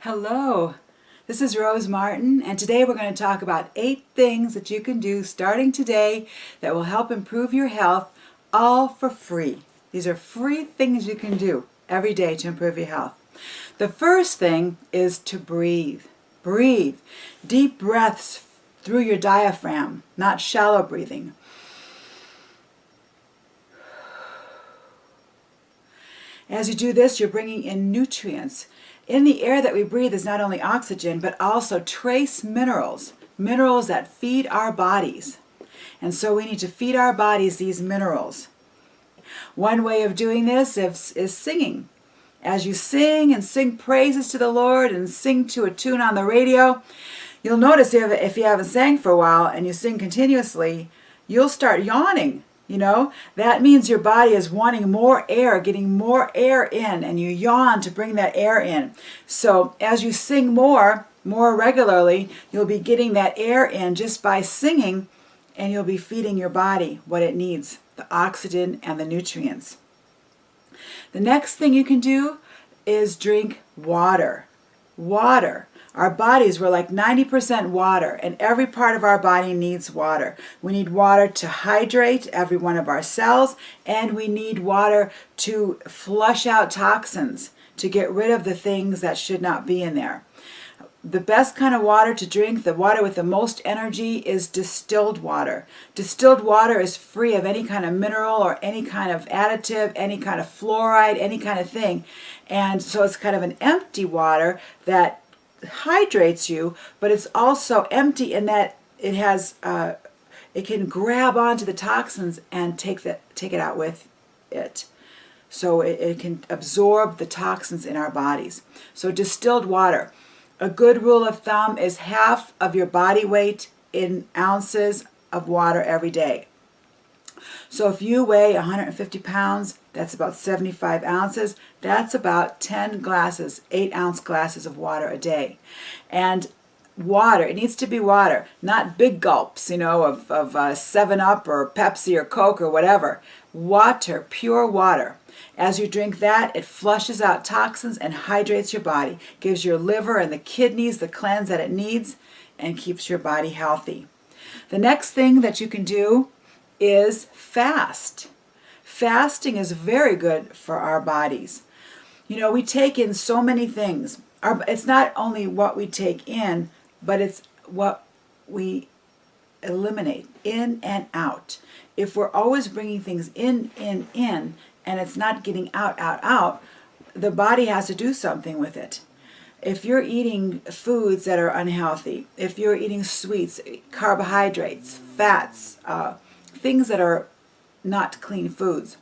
Hello, this is Rose Martin, and today we're going to talk about 8 things that you can do starting today that will help improve your health, all for free. These are free things you can do every day to improve your health. The first thing is to breathe. Breathe. Deep breaths through your diaphragm, not shallow breathing. As you do this, you're bringing in nutrients. In the air that we breathe is not only oxygen, but also trace minerals, minerals that feed our bodies. And so we need to feed our bodies these minerals. One way of doing this is singing. As you sing and sing praises to the Lord and sing to a tune on the radio, you'll notice if you haven't sang for a while and you sing continuously, you'll start yawning. That means your body is wanting more air, getting more air in, and you yawn to bring that air in. So as you sing more regularly, you'll be getting that air in just by singing, and you'll be feeding your body what it needs, the oxygen and the nutrients. The next thing you can do is drink water. Water. Our bodies, we're like 90% water, and every part of our body needs water. We need water to hydrate every one of our cells, and we need water to flush out toxins, to get rid of the things that should not be in there. The best kind of water to drink, the water with the most energy, is distilled water. Distilled water is free of any kind of mineral or any kind of additive, any kind of fluoride, any kind of thing. And so it's kind of an empty water that hydrates you, but it's also empty in that it has it can grab onto the toxins and take it out with it. So it can absorb the toxins in our bodies. So distilled water. A good rule of thumb is half of your body weight in ounces of water every day. So if you weigh 150 pounds, that's about 75 ounces. That's about 10 glasses, 8-ounce glasses of water a day. And water, it needs to be water, not big gulps, of 7-Up or Pepsi or Coke or whatever. Water, pure water. As you drink that, it flushes out toxins and hydrates your body, gives your liver and the kidneys the cleanse that it needs, and keeps your body healthy. The next thing that you can do is fast. Fasting is very good for our bodies. We take in so many things. It's not only what we take in, but it's what we eliminate, in and out. If we're always bringing things in, and it's not getting out, the body has to do something with it. If you're eating foods that are unhealthy, if you're eating sweets, carbohydrates, fats, things that are not clean foods,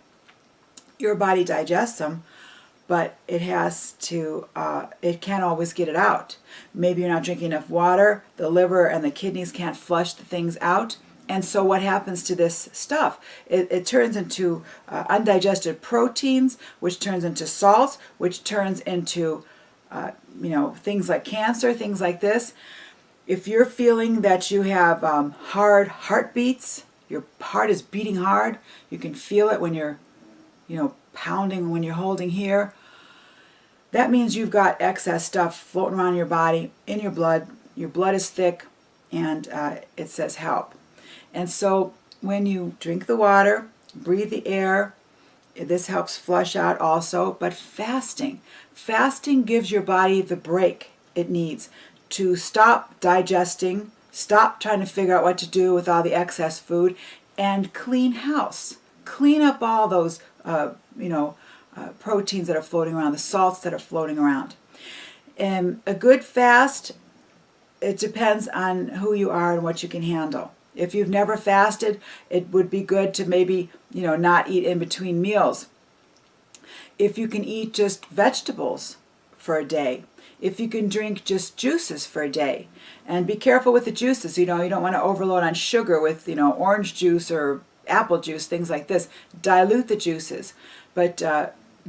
your body digests them, but it can't always get it out. Maybe you're not drinking enough water, the liver and the kidneys can't flush the things out, and so what happens to this stuff? It turns into undigested proteins, which turns into salts, which turns into things like cancer, things like this. If you're feeling that you have hard heartbeats, your heart is beating hard, you can feel it when you're pounding, when you're holding here, that means you've got excess stuff floating around your body, in your blood is thick, and it says help. And so when you drink the water, breathe the air, this helps flush out also. But fasting gives your body the break it needs to stop digesting, stop trying to figure out what to do with all the excess food, and clean house. Clean up all those proteins that are floating around, the salts that are floating around. And a good fast, it depends on who you are and what you can handle. If you've never fasted, it would be good to maybe, not eat in between meals. If you can eat just vegetables for a day. If you can drink just juices for a day. And be careful with the juices. You don't want to overload on sugar with, orange juice or apple juice, things like this. Dilute the juices. But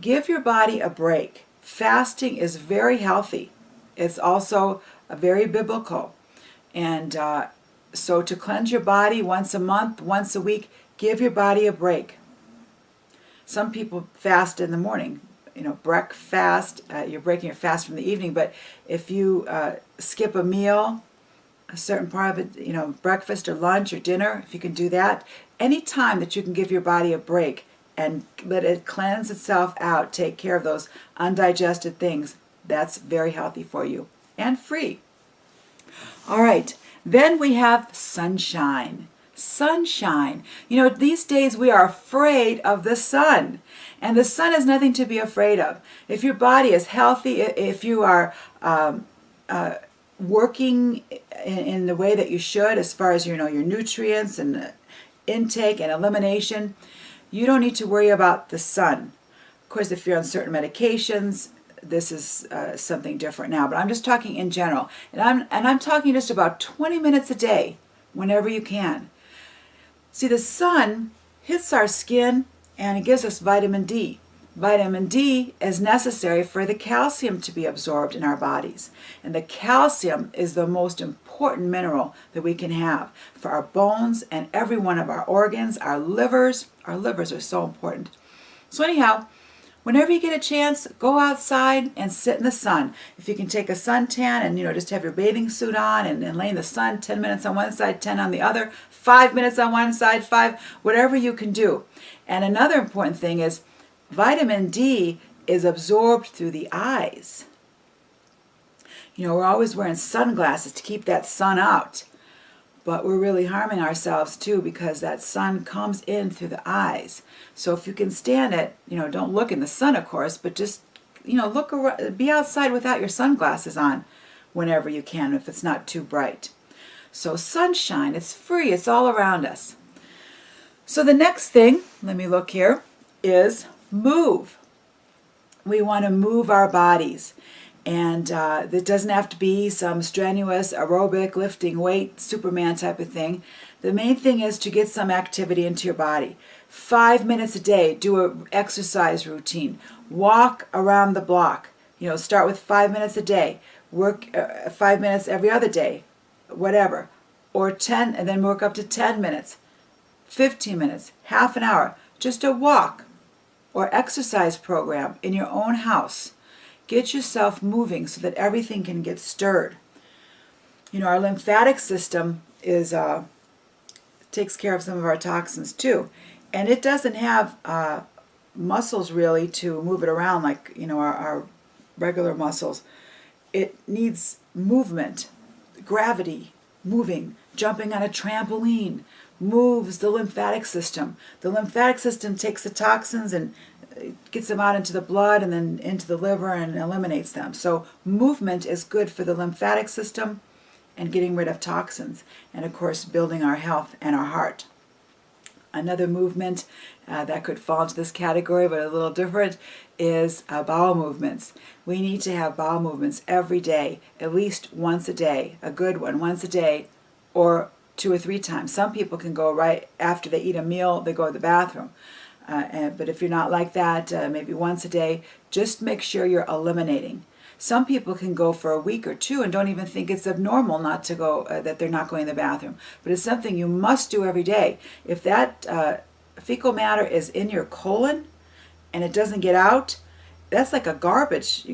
give your body a break. Fasting is very healthy. It's also very biblical. And so to cleanse your body once a month, once a week, give your body a break. Some people fast in the morning. breakfast, you're breaking your fast from the evening, but if you skip a meal, a certain part of it, breakfast or lunch or dinner, if you can do that, any time that you can give your body a break and let it cleanse itself out, take care of those undigested things, that's very healthy for you and free. All right, then we have sunshine. Sunshine. These days we are afraid of the sun, and the sun is nothing to be afraid of. If your body is healthy, if you are working in the way that you should, as far as your nutrients and intake and elimination, you don't need to worry about the sun. Of course, if you're on certain medications, this is something different now, but I'm just talking in general, and I'm talking just about 20 minutes a day, whenever you can. See, the sun hits our skin and it gives us vitamin D. Vitamin D is necessary for the calcium to be absorbed in our bodies. And the calcium is the most important mineral that we can have for our bones and every one of our organs, our livers. Our livers are so important. So anyhow, whenever you get a chance, go outside and sit in the sun. If you can take a suntan and just have your bathing suit on and lay in the sun 10 minutes on one side, 10 on the other, 5 minutes on one side, 5, whatever you can do. And another important thing is vitamin D is absorbed through the eyes. We're always wearing sunglasses to keep that sun out, but we're really harming ourselves too because that sun comes in through the eyes. So if you can stand it, don't look in the sun, of course, but just, look around, be outside without your sunglasses on whenever you can, if it's not too bright. So sunshine, it's free, it's all around us. So the next thing, let me look here, is move. We want to move our bodies. And it doesn't have to be some strenuous aerobic, lifting weight, Superman type of thing. The main thing is to get some activity into your body. 5 minutes a day, do an exercise routine. Walk around the block. Start with 5 minutes a day. Work 5 minutes every other day, whatever. Or 10, and then work up to 10 minutes, 15 minutes, half an hour. Just a walk or exercise program in your own house. Get yourself moving so that everything can get stirred. Our lymphatic system takes care of some of our toxins too. And it doesn't have muscles really to move it around like, our regular muscles. It needs movement, gravity, moving, jumping on a trampoline, moves the lymphatic system. The lymphatic system takes the toxins and gets them out into the blood and then into the liver and eliminates them. So movement is good for the lymphatic system and getting rid of toxins, and of course building our health and our heart. Another movement that could fall into this category but a little different is bowel movements. We need to have bowel movements every day, at least once a day, a good one once a day, or 2 or 3 times. Some people can go right after they eat a meal, they go to the bathroom. But if you're not like that, maybe once a day, just make sure you're eliminating. Some people can go for a week or 2 and don't even think it's abnormal not to go, that they're not going to the bathroom. But it's something you must do every day. If that fecal matter is in your colon and it doesn't get out, that's like a garbage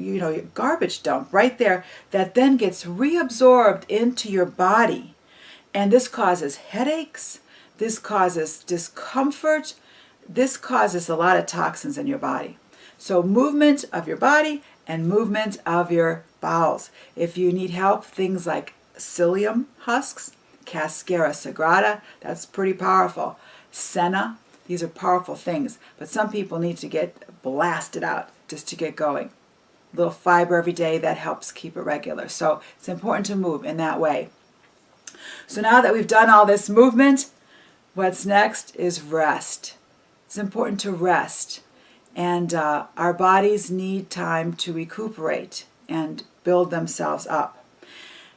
dump right there that then gets reabsorbed into your body. And this causes headaches, this causes discomfort, this causes a lot of toxins in your body. So movement of your body and movement of your bowels. If you need help, things like psyllium husks, Cascara sagrada, that's pretty powerful. Senna, these are powerful things, but some people need to get blasted out just to get going. A little fiber every day, that helps keep it regular. So it's important to move in that way. So now that we've done all this movement, what's next is rest. It's important to rest. And our bodies need time to recuperate and build themselves up.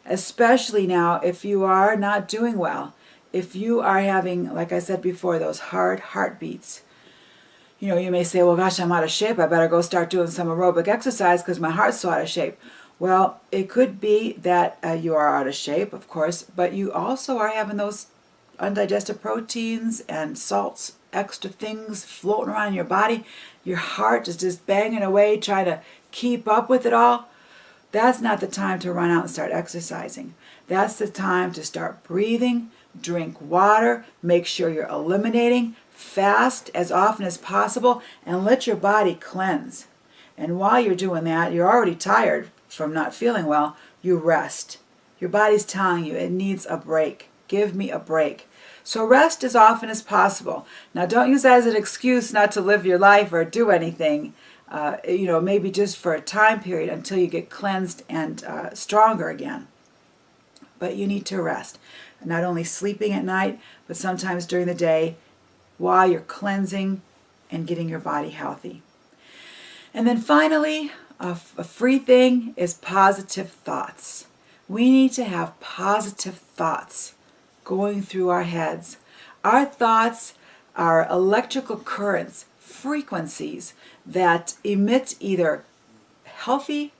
Especially now if you are not doing well. If you are having, like I said before, those hard heartbeats. You may say, well, gosh, I'm out of shape. I better go start doing some aerobic exercise because my heart's so out of shape. Well, it could be that you are out of shape, of course, but you also are having those undigested proteins and salts extra things floating around in your body, your heart is just banging away trying to keep up with it all, that's not the time to run out and start exercising. That's the time to start breathing, drink water, make sure you're eliminating, fast as often as possible, and let your body cleanse. And while you're doing that, you're already tired from not feeling well, you rest. Your body's telling you it needs a break. Give me a break. So rest as often as possible. Now don't use that as an excuse not to live your life or do anything. Maybe just for a time period until you get cleansed and stronger again. But you need to rest. Not only sleeping at night, but sometimes during the day while you're cleansing and getting your body healthy. And then finally, a free thing is positive thoughts. We need to have positive thoughts going through our heads. Our thoughts are electrical currents, frequencies that emit either healthy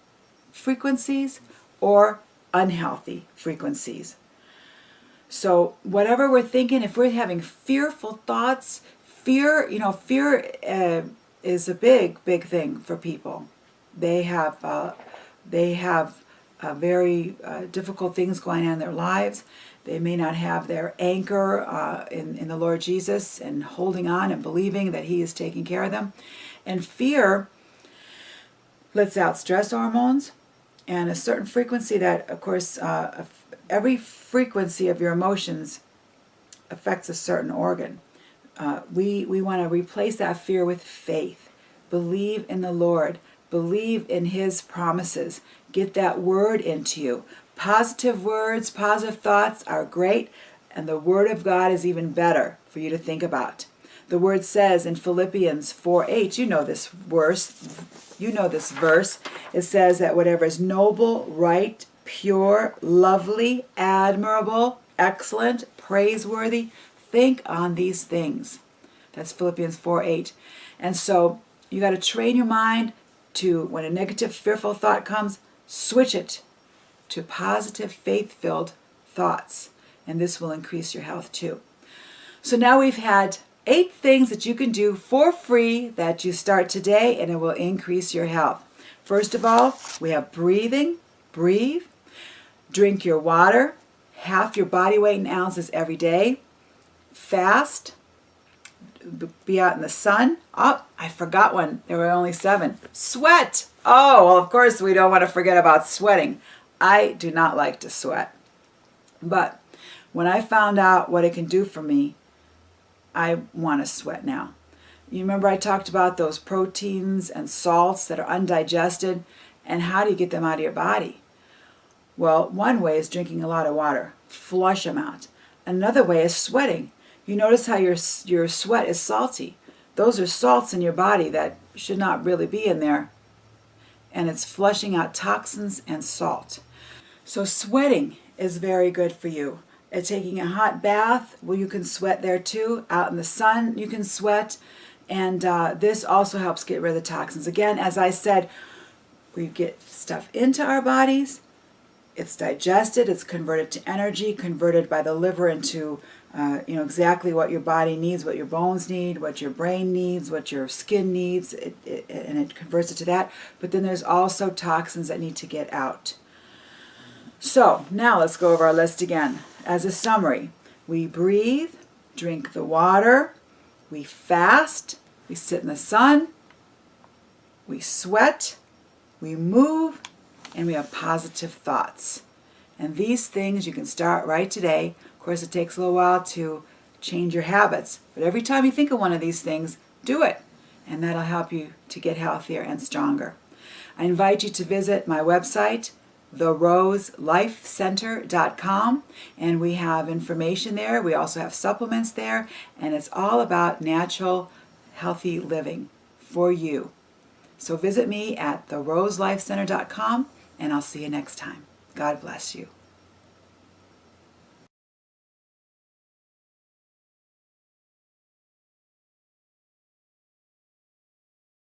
frequencies or unhealthy frequencies. So whatever we're thinking, if we're having fearful thoughts, fear is a big thing for people. They have very difficult things going on in their lives. They may not have their anchor in the Lord Jesus and holding on and believing that He is taking care of them. And fear lets out stress hormones and a certain frequency that, of course, every frequency of your emotions affects a certain organ. We want to replace that fear with faith. Believe in the Lord. Believe in His promises. Get that word into you. Positive words, positive thoughts are great, and the Word of God is even better for you to think about. The Word says in Philippians 4:8, you know this verse. It says that whatever is noble, right, pure, lovely, admirable, excellent, praiseworthy, think on these things. That's Philippians 4:8. And so you got to train your mind to, when a negative, fearful thought comes, switch it to positive, faith-filled thoughts. And this will increase your health too. So now we've had 8 things that you can do for free that you start today, and it will increase your health. First of all, we have breathing. Breathe. Drink your water, half your body weight in ounces every day. Fast. Be out in the sun. Oh, I forgot one. There were only 7. Sweat. Oh, well, of course we don't want to forget about sweating. I do not like to sweat. But when I found out what it can do for me, I want to sweat now. You remember I talked about those proteins and salts that are undigested, and how do you get them out of your body? Well, one way is drinking a lot of water. Flush them out. Another way is sweating. You notice how your sweat is salty. Those are salts in your body that should not really be in there. And it's flushing out toxins and salt. So sweating is very good for you. Taking a hot bath, well, you can sweat there too. Out in the sun, you can sweat. And this also helps get rid of the toxins. Again, as I said, we get stuff into our bodies. It's digested, it's converted to energy, converted by the liver into exactly what your body needs, what your bones need, what your brain needs, what your skin needs, and it converts it to that. But then there's also toxins that need to get out. So now let's go over our list again. As a summary, we breathe, drink the water, we fast, we sit in the sun, we sweat, we move, and we have positive thoughts. And these things you can start right today. Of course, it takes a little while to change your habits, but every time you think of one of these things, do it, and that'll help you to get healthier and stronger. I invite you to visit my website, theroselifecenter.com, and we have information there. We also have supplements there, and it's all about natural, healthy living for you. So visit me at theroselifecenter.com, and I'll see you next time. God bless you.